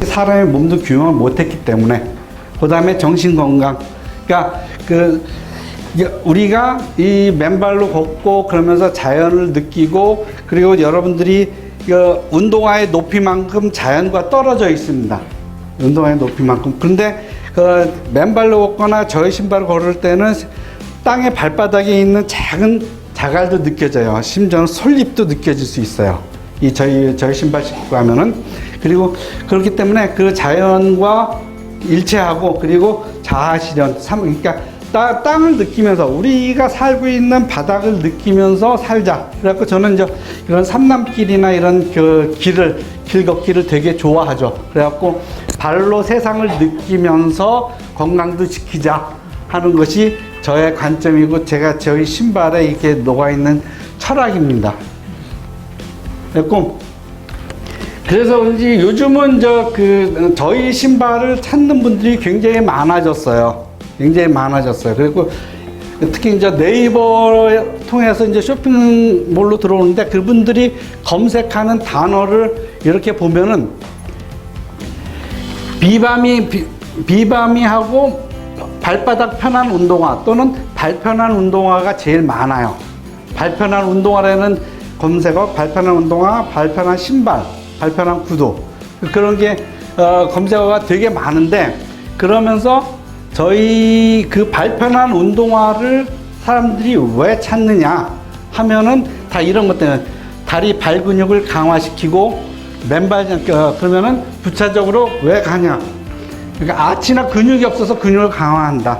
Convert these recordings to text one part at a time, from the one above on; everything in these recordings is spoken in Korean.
사람의 몸도 균형을 못했기 때문에, 그 다음에 정신 건강. 그러니까 우리가 이 맨발로 걷고 그러면서 자연을 느끼고, 그리고 여러분들이 운동화의 높이만큼 자연과 떨어져 있습니다. 운동화의 높이만큼. 그런데 맨발로 걷거나 저희 신발을 걸을 때는 땅에 발바닥에 있는 작은 자갈도 느껴져요. 심지어는 솔잎도 느껴질 수 있어요. 저희 신발 신고 하면은. 그리고 그렇기 때문에 그 자연과 일체하고, 그리고 자아실현, 그러니까 땅을 느끼면서 우리가 살고 있는 바닥을 느끼면서 살자. 그래갖고 저는 이제 이런 삼남길이나 이런 길 걷기를 되게 좋아하죠. 그래갖고 발로 세상을 느끼면서 건강도 지키자 하는 것이 저의 관점이고, 제가 저희 신발에 이렇게 녹아있는 철학입니다. 그래서 그런지 요즘은 저희 신발을 찾는 분들이 굉장히 많아졌어요. 굉장히 많아졌어요. 그리고 특히 이제 네이버 통해서 이제 쇼핑몰로 들어오는데, 그분들이 검색하는 단어를 이렇게 보면은 비바미하고 발바닥 편한 운동화 또는 발 편한 운동화가 제일 많아요. 발 편한 운동화라는 검색어, 발 편한 운동화, 발 편한 신발, 발 편한 구두, 그런 게 검색어가 되게 많은데, 그러면서 저희 발 편한 운동화를 사람들이 왜 찾느냐 하면은 다 이런 것 때문에, 다리 발 근육을 강화시키고 맨발, 그러면은 부차적으로 왜 가냐, 그러니까 아치나 근육이 없어서 근육을 강화한다.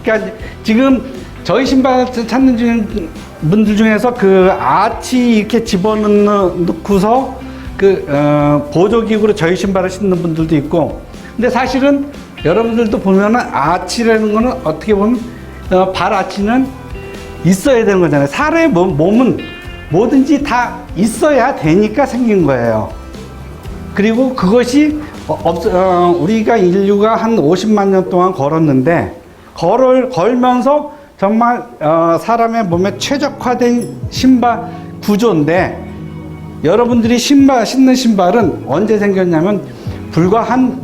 그러니까 지금 저희 신발 찾는 분들 중에서 아치 이렇게 집어넣고서 보조기구로 저희 신발을 신는 분들도 있고, 근데 사실은 여러분들도 보면은 아치라는 거는 어떻게 보면 발 아치는 있어야 되는 거잖아요. 사람의 몸은 뭐든지 다 있어야 되니까 생긴 거예요. 그리고 그것이 우리가 인류가 한 50만 년 동안 걸었는데, 걸면서 정말 사람의 몸에 최적화된 신발 구조인데, 여러분들이 신는 신발은 언제 생겼냐면 불과 한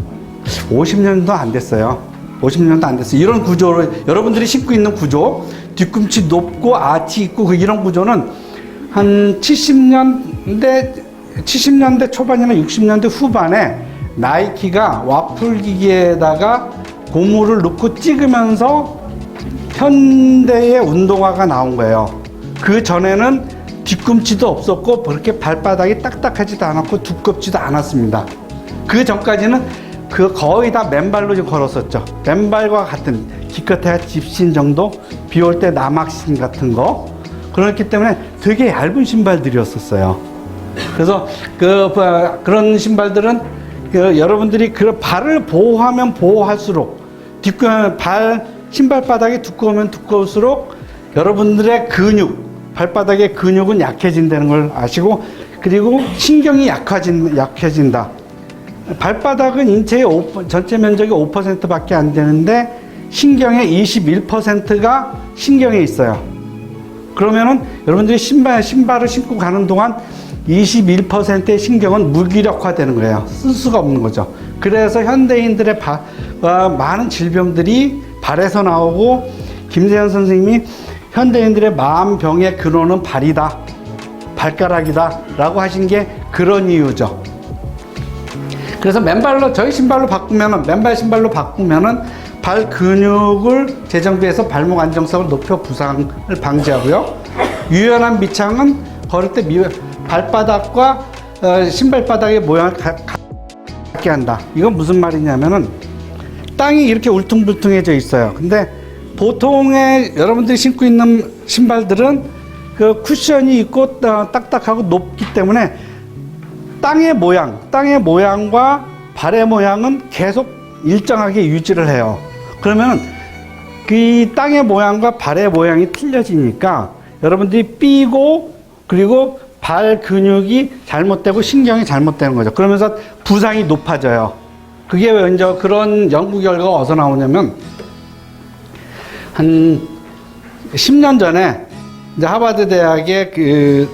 50년도 안 됐어요. 50년도 안 됐어요. 이런 구조로 여러분들이 신고 있는 구조, 뒤꿈치 높고 아치 있고 이런 구조는 한 70년대 초반이나 60년대 후반에 나이키가 와플 기계에다가 고무를 넣고 찍으면서 현대의 운동화가 나온 거예요. 그 전에는 뒤꿈치도 없었고 그렇게 발바닥이 딱딱하지도 않았고 두껍지도 않았습니다. 그 전까지는 거의 다 맨발로 걸었었죠. 맨발과 같은, 기껏해야 집신 정도, 비 올 때 남학신 같은 거, 그렇기 때문에 되게 얇은 신발들이었었어요. 그래서 그런 신발들은 여러분들이 발을 보호하면 보호할수록, 신발 바닥이 두꺼우면 두꺼울수록 여러분들의 발바닥의 근육은 약해진다는 걸 아시고, 그리고 신경이 약해진다. 발바닥은 인체의 전체 면적이 5%밖에 안 되는데 신경의 21%가 신경에 있어요. 그러면은 여러분들이 신발을 신고 가는 동안 21%의 신경은 무기력화되는 거예요. 쓸 수가 없는 거죠. 그래서 현대인들의 많은 질병들이 발에서 나오고, 김세현 선생님이 현대인들의 마음병의 근원은 발이다, 발가락이다 라고 하신 게 그런 이유죠. 그래서 저희 신발로 바꾸면은, 맨발 신발로 바꾸면은 발 근육을 재정비해서 발목 안정성을 높여 부상을 방지하고요. 유연한 밑창은 걸을 때 발바닥과 신발바닥의 모양을 같게 한다. 이건 무슨 말이냐면은, 땅이 이렇게 울퉁불퉁해져 있어요. 근데 보통의 여러분들이 신고 있는 신발들은 쿠션이 있고 딱딱하고 높기 때문에 땅의 모양과 발의 모양은 계속 일정하게 유지를 해요. 그러면 그 땅의 모양과 발의 모양이 틀려지니까 여러분들이 삐고, 그리고 발 근육이 잘못되고 신경이 잘못되는 거죠. 그러면서 부상이 높아져요. 그게 왜 이제 그런 연구 결과가 어디서 나오냐면, 한 10년 전에 이제 하버드 대학의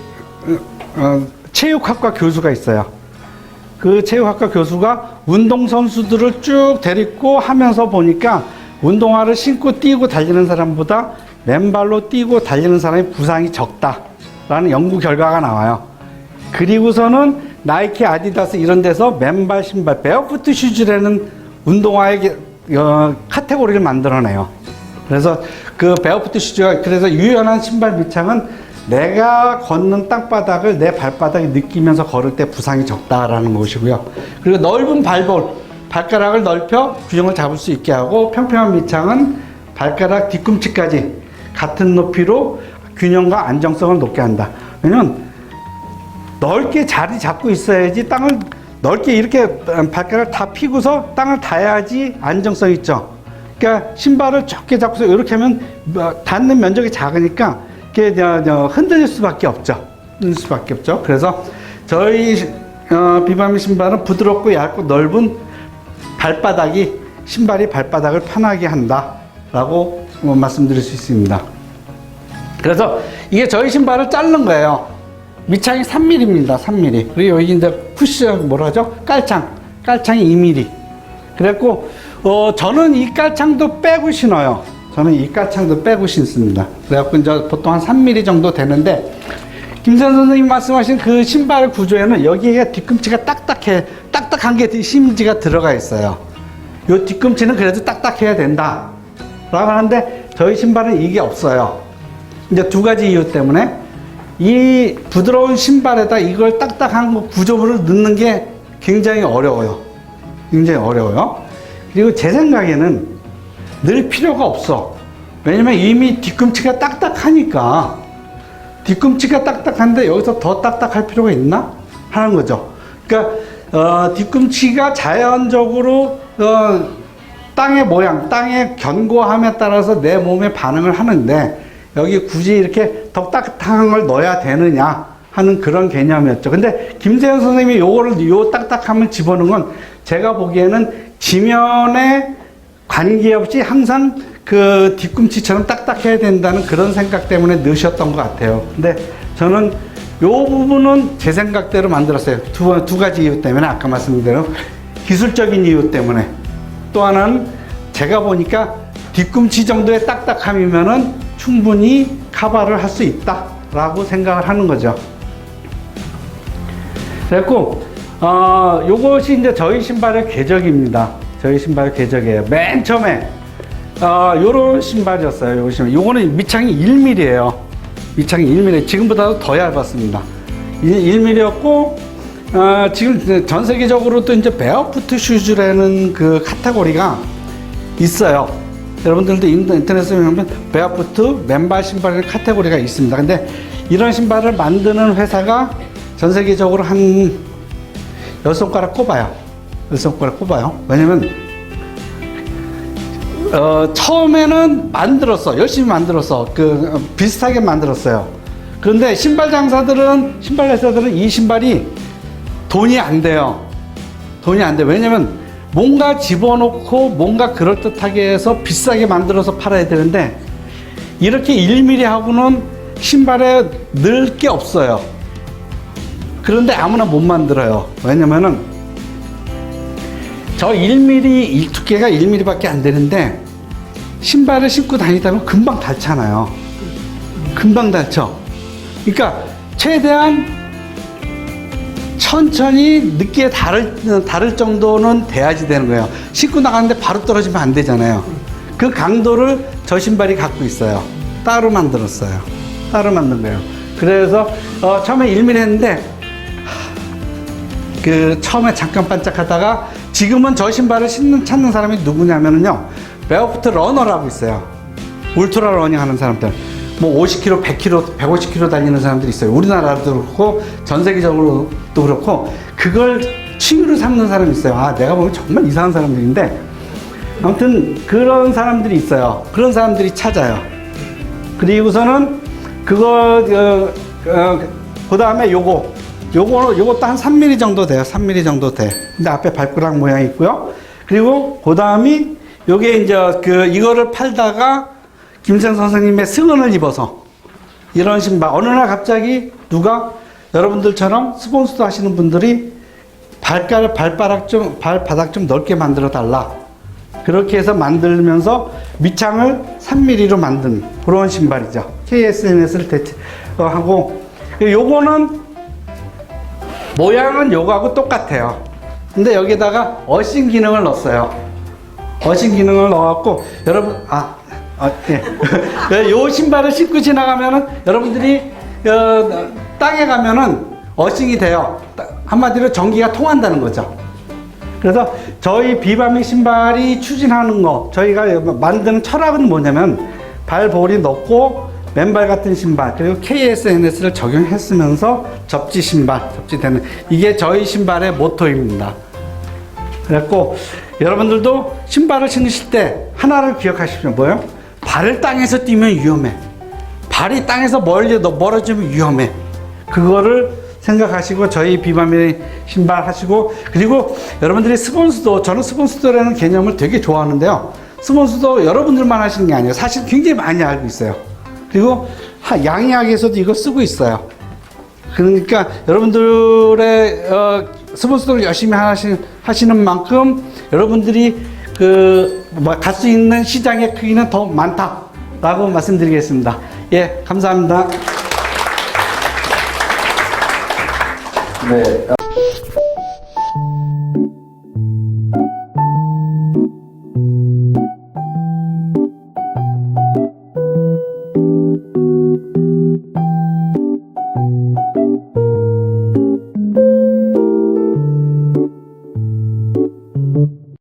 체육학과 교수가 있어요. 그 체육학과 교수가 운동선수들을 쭉 데리고 하면서 보니까 운동화를 신고 뛰고 달리는 사람보다 맨발로 뛰고 달리는 사람이 부상이 적다라는 연구 결과가 나와요. 그리고서는 나이키, 아디다스 이런 데서 맨발 신발, 베어푸트 슈즈라는 운동화의 카테고리를 만들어내요. 그래서 그 베어푸트 슈즈가 그래서 유연한 신발 밑창은 내가 걷는 땅바닥을 내 발바닥이 느끼면서 걸을 때 부상이 적다라는 것이고요. 그리고 넓은 발볼, 발가락을 넓혀 균형을 잡을 수 있게 하고 평평한 밑창은 발가락 뒤꿈치까지 같은 높이로 균형과 안정성을 높게 한다. 왜냐면 넓게 자리 잡고 있어야지 땅을 넓게 이렇게 발가락을 다 피고서 땅을 닿아야지 안정성 있죠. 그러니까 신발을 좁게 잡고서 이렇게 하면 닿는 면적이 작으니까 이게 흔들릴 수밖에 없죠. 흔들릴 수밖에 없죠. 그래서 저희 비바미 신발은 부드럽고 얇고 넓은 발바닥이 신발이 발바닥을 편하게 한다라고 말씀드릴 수 있습니다. 그래서 이게 저희 신발을 자른 거예요. 밑창이 3mm입니다. 3mm. 그리고 여기 이제 푸시 뭐라 하죠? 깔창이 2mm. 그래갖고 저는 이 깔창도 빼고 신어요. 저는 이 깔창도 빼고 신습니다. 그래갖고 이제 보통 한 3mm 정도 되는데, 김선 선생님 말씀하신 그 신발 구조에는 여기에 뒤꿈치가 딱딱한 게 심지가 들어가 있어요. 요 뒤꿈치는 그래도 딱딱해야 된다. 라고 하는데, 저희 신발은 이게 없어요. 이제 두 가지 이유 때문에, 이 부드러운 신발에다 이걸 딱딱한 구조물을 넣는 게 굉장히 어려워요. 굉장히 어려워요. 그리고 제 생각에는 늘 필요가 없어. 왜냐면 이미 뒤꿈치가 딱딱하니까. 뒤꿈치가 딱딱한데 여기서 더 딱딱할 필요가 있나? 하는 거죠. 그러니까 뒤꿈치가 자연적으로 땅의 모양, 땅의 견고함에 따라서 내 몸에 반응을 하는데 여기 굳이 이렇게 더 딱딱한 걸 넣어야 되느냐 하는 그런 개념이었죠. 근데 김세현 선생님이 요 딱딱함을 집어넣은 건 제가 보기에는 지면에 관계없이 항상 그 뒤꿈치처럼 딱딱해야 된다는 그런 생각 때문에 넣으셨던 것 같아요. 근데 저는 요 부분은 제 생각대로 만들었어요. 두 가지 이유 때문에, 아까 말씀드린 대로 기술적인 이유 때문에, 또 하나는 제가 보니까 뒤꿈치 정도의 딱딱함이면은 충분히 커버를 할 수 있다라고 생각을 하는 거죠. 그래갖고 요것이 이제 저희 신발의 궤적입니다. 저희 신발의 궤적이에요. 맨 처음에 요런 신발이었어요. 요 신발. 요거는 밑창이 1mm예요. 밑창이 1mm. 지금보다도 더 얇았습니다. 1mm였고 지금 전 세계적으로 또 이제 베어푸트 슈즈라는 그 카테고리가 있어요. 여러분들도 인터넷에 보면 베어푸트 맨발 신발이라는 카테고리가 있습니다. 근데 이런 신발을 만드는 회사가 전 세계적으로 한 10손가락 꼽아요. 10손가락 꼽아요. 왜냐면 처음에는 열심히 만들었어. 비슷하게 만들었어요. 그런데 신발 회사들은 이 신발이 돈이 안 돼요. 돈이 안 돼. 왜냐면 뭔가 집어넣고 뭔가 그럴듯하게 해서 비싸게 만들어서 팔아야 되는데 이렇게 1mm 하고는 신발에 넣을 게 없어요. 그런데 아무나 못 만들어요. 왜냐면은 저 1mm, 두께가 1mm 밖에 안 되는데 신발을 신고 다니다 보면 금방 닳잖아요. 금방 닳죠. 그러니까 최대한 천천히 늦게 닳을 정도는 돼야지 되는 거예요. 신고 나가는데 바로 떨어지면 안 되잖아요. 그 강도를 저 신발이 갖고 있어요. 따로 만들었어요. 따로 만든 거예요. 그래서 처음에 1mm 했는데 처음에 잠깐 반짝하다가 지금은 저 신발을 찾는 사람이 누구냐면요, 베어푸트 러너라고 있어요. 울트라 러닝 하는 사람들. 뭐 50km, 100km, 150km 달리는 사람들이 있어요. 우리나라도 그렇고 전 세계적으로도 그렇고 그걸 취미로 삼는 사람이 있어요. 내가 보면 정말 이상한 사람들인데 아무튼 그런 사람들이 있어요. 그런 사람들이 찾아요. 그리고서는 그 다음에 요것도 한 3mm 정도 돼요. 3mm 정도 돼. 근데 앞에 발가락 모양이 있고요. 그리고 그 다음이 요게 이제 이거를 팔다가 김sen 선생님의 승언을 입어서 이런 신발, 어느 날 갑자기 누가 여러분들처럼 스폰서도 하시는 분들이 발바닥 좀 넓게 만들어 달라. 그렇게 해서 만들면서 밑창을 3mm로 만든 그런 신발이죠. KSNS를 대체하고, 요거는 모양은 요거하고 똑같아요. 근데 여기다가 어싱 기능을 넣었어요. 어싱 기능을 넣어갖고, 여러분, 예. 요 신발을 신고 지나가면은, 여러분들이, 땅에 가면은 어싱이 돼요. 한마디로 전기가 통한다는 거죠. 그래서 저희 비바미 신발이 추진하는 거, 저희가 만드는 철학은 뭐냐면, 발볼이 높고, 맨발 같은 신발, 그리고 KSNS를 적용했으면서 접지되는, 이게 저희 신발의 모토입니다. 그래갖고 여러분들도 신발을 신으실 때 하나를 기억하십시오. 뭐요? 발을 땅에서 뛰면 위험해. 발이 땅에서 멀어지면 위험해. 그거를 생각하시고 저희 비바미 신발 하시고, 그리고 여러분들이 스폰수도, 저는 스폰수도라는 개념을 되게 좋아하는데요. 스폰수도 여러분들만 하시는 게 아니에요. 사실 굉장히 많이 알고 있어요. 그리고 양의학에서도 이거 쓰고 있어요. 그러니까 여러분들의 스폰서를 열심히 하시는 만큼 여러분들이 갈 수 있는 시장의 크기는 더 많다라고 말씀드리겠습니다. 예, 감사합니다. 네.